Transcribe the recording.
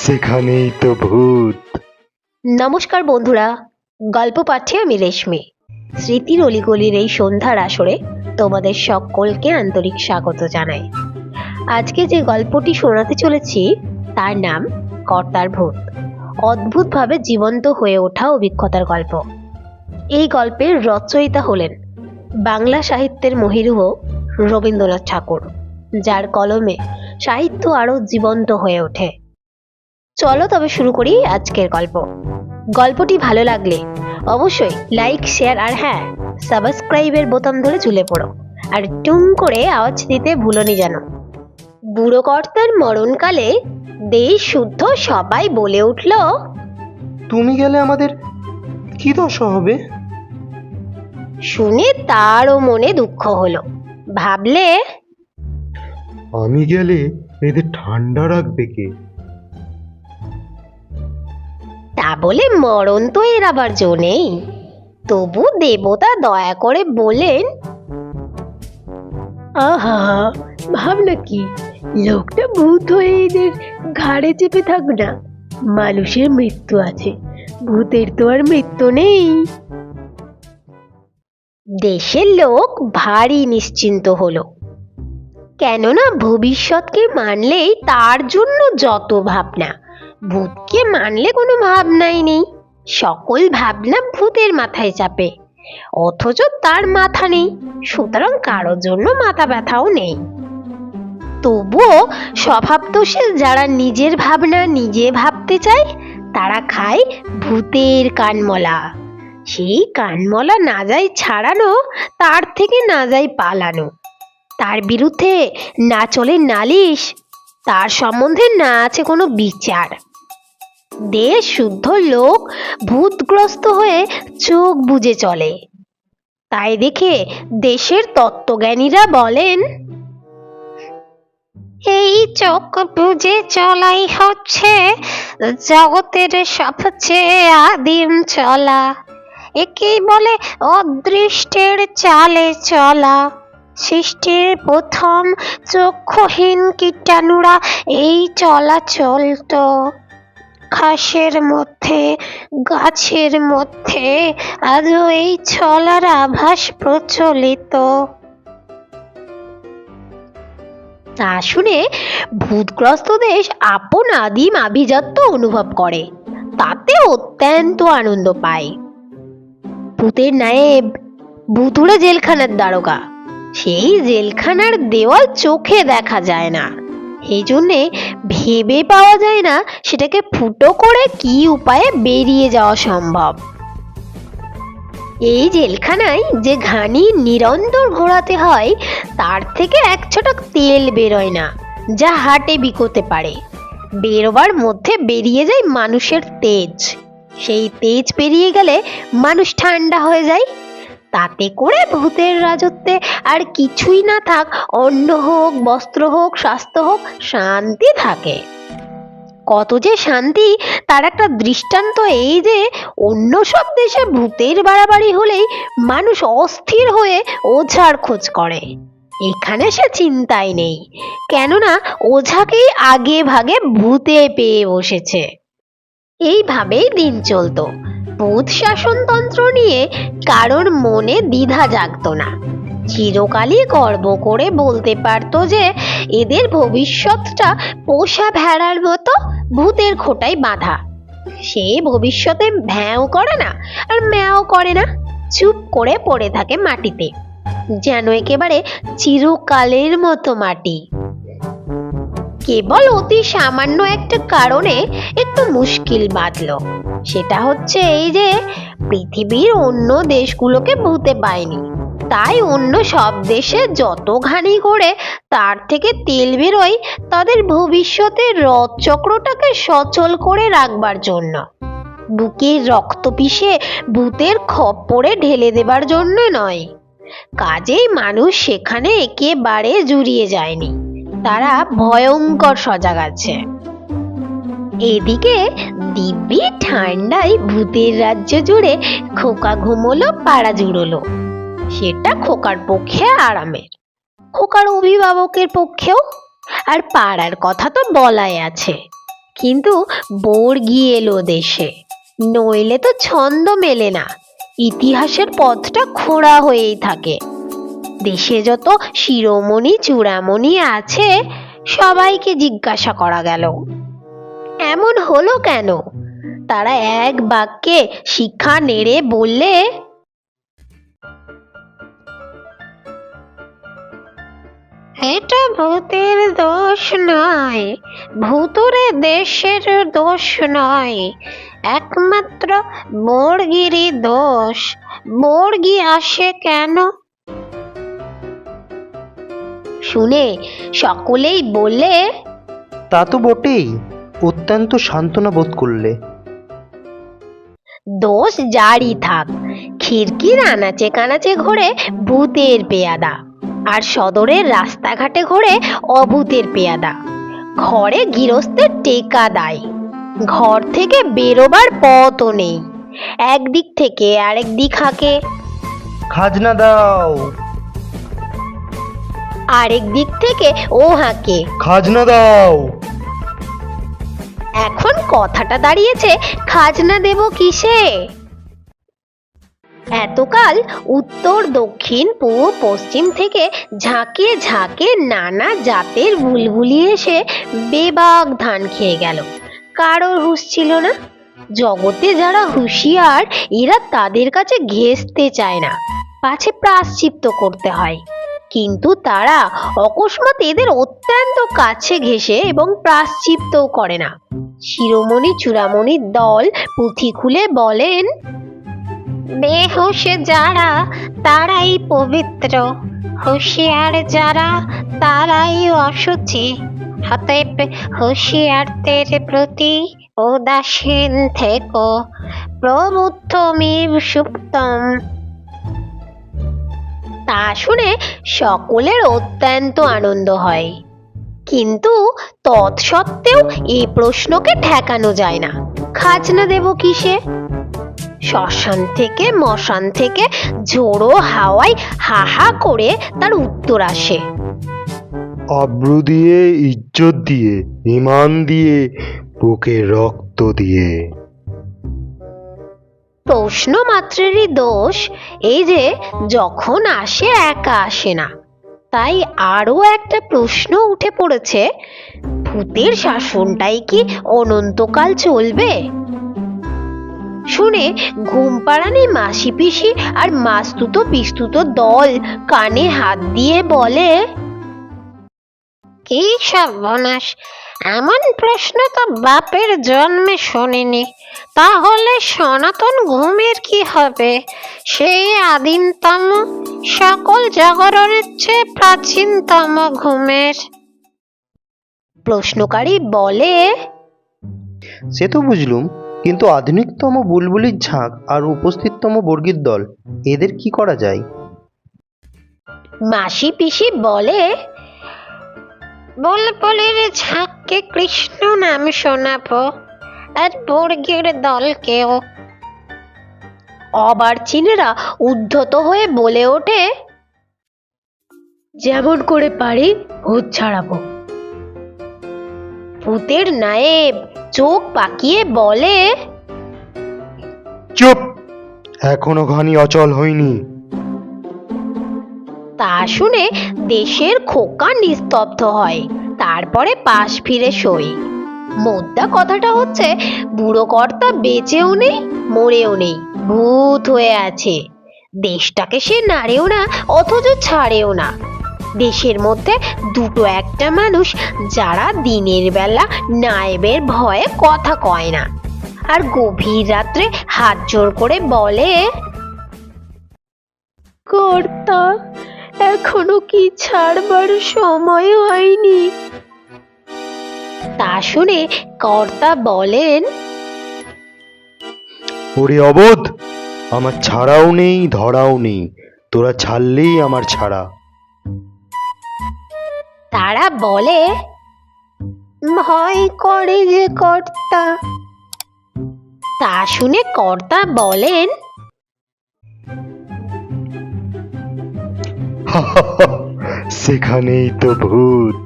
সেখানেই তো ভূত। নমস্কার বন্ধুরা, গল্প পাঠে আমি রেশমি। স্মৃতির অলিগলির এই সন্ধ্যার আসরে তোমাদের সকলকে আন্তরিক স্বাগত জানাই। আজকে যে গল্পটি শোনাতে চলেছি তার নাম কর্তার ভূত। অদ্ভুতভাবে জীবন্ত হয়ে ওঠা অভিজ্ঞতার গল্প। এই গল্পের রচয়িতা হলেন বাংলা সাহিত্যের মহিরুহ রবীন্দ্রনাথ ঠাকুর, যার কলমে সাহিত্য আরো জীবন্ত হয়ে ওঠে। চলো তবে শুরু করি আজকের গল্প। গল্পটি ভালো লাগলে অবশ্যই লাইক, শেয়ার আর হ্যাঁ, সাবস্ক্রাইবের বোতাম ধরে ঝুলে পড়ো। আর টুং করে আওয়াজ দিতে ভুলোনি যেন। বুড়ো কর্তার মরণকালে দেশ শুদ্ধ সবাই বলে উঠল, তুমি গেলে আমাদের কি দশা হবে? শুনে তারও মনে দুঃখ হলো। ভাবলে, আমি গেলে এদের ঠান্ডা রাখবে কে? তা বলে মরণ তো এর আবার জো নেই। তবু দেবতা দয়া করে বলেন, আহা, ভাবনা কি, লোকটা ভূত হয়ে এদের ঘাড়ে চেপে থাক না। মানুষের মৃত্যু আছে, ভূতের তো আর মৃত্যু নেই। দেশের লোক ভারী নিশ্চিন্ত হলো, কেননা ভবিষ্যৎকে মানলেই তার জন্য যত ভাবনা, ভূতকে মানলে কোনো ভাবনাই নেই। সকল ভাবনা ভূতের মাথায় চাপে, অথচ তার মাথা নেই, সুতরাং কারোর জন্য মাথা ব্যথাও নেই। তবুও স্বভাবদোষে যারা নিজের ভাবনা নিজে ভাবতে চায় তারা খায় ভূতের কানমলা। সেই কানমলা না যায় ছাড়ানো, তার থেকে না যায় পালানো। তার বিরুদ্ধে না চলে নালিশ, তার সম্বন্ধে না আছে কোনো বিচার। দেশ শুদ্ধ লোক ভূতগ্রস্ত হয়ে চোখ বুজে চলে। তাই দেখে দেশের তত্ত্বজ্ঞানীরা বলেন, এই চোখ বুজে চলাই হচ্ছে জগতের সবচেয়ে আদিম চলা। একেই বলে অদৃষ্টের চালে চলা। সৃষ্টির প্রথম চক্ষুহীন কীটাণুরা এই চলাচল তো। ঘাসের মধ্যে, গাছের মধ্যে আজও এই চলার আভাস প্রচলিত। তা শুনে ভূতগ্রস্ত দেশ আপন আদিম আভিজাত্য অনুভব করে, তাতে অত্যন্ত আনন্দ পায়। ভূতের নায়েব ভুতুড়ে জেলখানার দারোগা, সেই জেলখানার দেওয়াল চোখে দেখা যায় না, এই জন্যে ভেবে পাওয়া যায় না সেটাকে ফুটো করে কি উপায়ে বেরিয়ে যাওয়া সম্ভব। এই জেলখানায় যে ঘানি নিরন্তর ঘোরাতে হয়, তার থেকে এক ছটাক তেল বেরোয় না, যা হাটে বিকোতে পারে। বেরোবার মধ্যে বেরিয়ে যায় মানুষের তেজ। সেই তেজ পেরিয়ে গেলে মানুষ ঠান্ডা হয়ে যায়। তাতে করে ভূতের রাজত্বে আর কিছুই না থাক, অন্ন হোক, বস্ত্র হোক, স্বাস্থ্য হোক, শান্তি থাকে। কত যে শান্তি তার একটা দৃষ্টান্ত এই যে, অন্য সব দেশে ভূতের বাড়াবাড়ি হলেই মানুষ অস্থির হয়ে ওঝার খোঁজ করে। এখানে সে চিন্তাই নেই, কেননা ওঝাকেই আগে ভাগে ভূতে পেয়ে বসেছে। এইভাবেই দিন চলতো। ভূত শাসনতন্ত্র নিয়ে কারোর মনে দ্বিধা জাগতো না। চিরকালই গর্ব করে বলতে পারতো যে এদের ভবিষ্যৎটা পোষা ভেড়ার মতো ভূতের খোঁটায় বাঁধা। সে ভবিষ্যতে ভ্যাও করে না আর ম্যাও করে না, চুপ করে পড়ে থাকে মাটিতে, যেন একেবারে চিরকালের মতো মাটি। কেবল অতি সামান্য একটা কারণে একটু মুশকিল বাঁধলো। সেটা হচ্ছে এই যে, পৃথিবীর অন্য দেশগুলোকে ভূতে পায়নি, তাই অন্য সব দেশে যত ঘানি করে তার থেকে তেল বেরোয় তাদের ভবিষ্যতের রথচক্রটাকে সচল করে রাখবার জন্য। বুকের রক্ত পিষে ভূতের খপ্পরে ঢেলে দেবার জন্য নয়। কাজেই মানুষ সেখানে একেবারে জুড়িয়ে যায়নি, তারা ভয়ঙ্কর সজাগ আছে। এদিকে দিব্যি ঠান্ডায় ভূতের রাজ্য জুড়ে খোকা ঘুমোলো, পাড়া জুড়োলো। সেটা খোকার পক্ষে আরামের, খোকার অভিভাবকের পক্ষেও। আর পাড়ার কথা তো বলাই আছে, কিন্তু বর্গি এলো দেশে, নইলে তো ছন্দ মেলে না, ইতিহাসের পথটা খোঁড়া হয়েই থাকে। দেশে যত শিরোমণি চূড়ামণি আছে সবাইকে জিজ্ঞাসা করা গেল, এমন হলো কেন? তারা এক বাক্যে শিক্ষা নেড়ে বললে, এটা ভূতের দোষ নয়, ভূতুরে দেশের দোষ নয়, একমাত্র বর্গিরই দোষ। বর্গি আসে কেন? শুনে সকলেই বললে, তা তো বটেই, অত্যন্ত সান্ত্বনা বোধ করলে। দোষ জারি থাক, খিড়কির আনাচে কানাচে ঘোরে ভূতের পেয়াদা, আর সদরের রাস্তাঘাটে ঘোরে অভূতের পেয়াদা। ঘরে গৃহস্থের টেকা দায়, ঘর থেকে বেরোবার পথও নেই, একদিক থেকে আরেক দিক হাঁকে, খাজনা দাও, আরেক দিক থেকে ও হাঁকে। খাজনা দাও। এখন কথাটা দাঁড়িয়েছে, খাজনা দেব কিসে? এতকাল উত্তর দক্ষিণ পূর্ব পশ্চিম থেকে ঝাঁকে ঝাঁকে নানা জাতের বুলবুলি এসে বেবাগ ধান খেয়ে গেল, কারোর হুঁশ ছিল না। জগতে যারা হুঁশিয়ার এরা তাদের কাছে ঘেঁষতে চায় না, পাছে প্রায়শ্চিত্ত করতে হয়, কিন্তু তারা অকস্মাৎ এদের অত্যন্ত কাছে ঘেঁষে এবং প্রায়শ্চিত্তও করে না। শিরোমণি চূড়ামণির দল পুঁথি খুলে বলেন, বেহুঁশে যারা তারাই পবিত্র, হুঁশিয়ার যারা তারাই অশুচি, অতএব হুঁশিয়ারদের প্রতি উদাসীন থেকো, প্রবুদ্ধমিব সুপ্তম। তা শুনে সকলের অত্যন্ত আনন্দ হয়, কিন্তু তৎসত্ত্বেও এই প্রশ্নকে ঠেকানো যায় না, খাজনা দেব কিসে? শ্মশান থেকে মশান থেকে ঝোড়ো হাওয়ায় হাহা করে তার উত্তর আসে, আব্রু দিয়ে, ইজ্জত দিয়ে, ইমান দিয়ে, বুকে রক্ত দিয়ে। প্রশ্ন মাত্রেরই দোষ এই যে যখন আসে একা আসে না। তাই আরো একটা প্রশ্ন উঠে পড়েছে, ভূতের শাসনটাই কি অনন্তকাল চলবে? শুনে ঘুমপাড়ানি মাসি পিসি আর মাস্তুতো পিস্তুতো দল কানে হাত দিয়ে বলে, কি সর্বনাশ, এমন প্রশ্ন তো বাপের জন্মে শুনিনি। তাহলে সনাতন ঘুমের কি হবে? সেই আদিমতম, সকল জাগরণের চেয়ে প্রাচীনতম ঘুমের। প্রশ্নকারী বলে, সে তো বুঝলুম, কিন্তু আধুনিকতম বুলবুলির ঝাঁক আর উপস্থিততম বর্গীর দল, এদের কি করা যায়? মাসি পিসি বলে, বুলবুলির ঝাঁককে কৃষ্ণ নাম শোনাবো, আর বর্গীর দলকেও। অবার্চিনেরা উদ্ধত হয়ে বলে ওঠে, যেমন করে পারি ভূত ছাড়াবো। ভূতের নায়েব চোখ পাকিয়ে বলে, চুপ, এখনো ঘানি অচল হয়নি। তা শুনে দেশের খোকা নিস্তব্ধ হয়, তারপরে পাশ ফিরে সই। মোদ্দা কথাটা হচ্ছে, বুড়ো কর্তা বেঁচেও নেই মরেও নেই, ভূত হয়ে আছে। দেশটাকে সে নাড়েও না অথচ ছাড়েও না। দেশের মধ্যে দুটো একটা মানুষ যারা দিনের বেলা নায়েবের ভয়ে কথা কয় না, আর গভীর রাত্রে হাত জোর করে বলে, কর্তা এখনো কি ছাড়বার সময় হয়নি? তা শুনে কর্তা বলেন, ওরে অবোধ, আমার ছাড়াও নেই ধরাও নেই, তোরা ছাড়লেই আমার ছাড়া। তারা বলে, ভয় করে যে কর্তা। তা শুনে কর্তা বলেন, সেখানেই তো ভূত।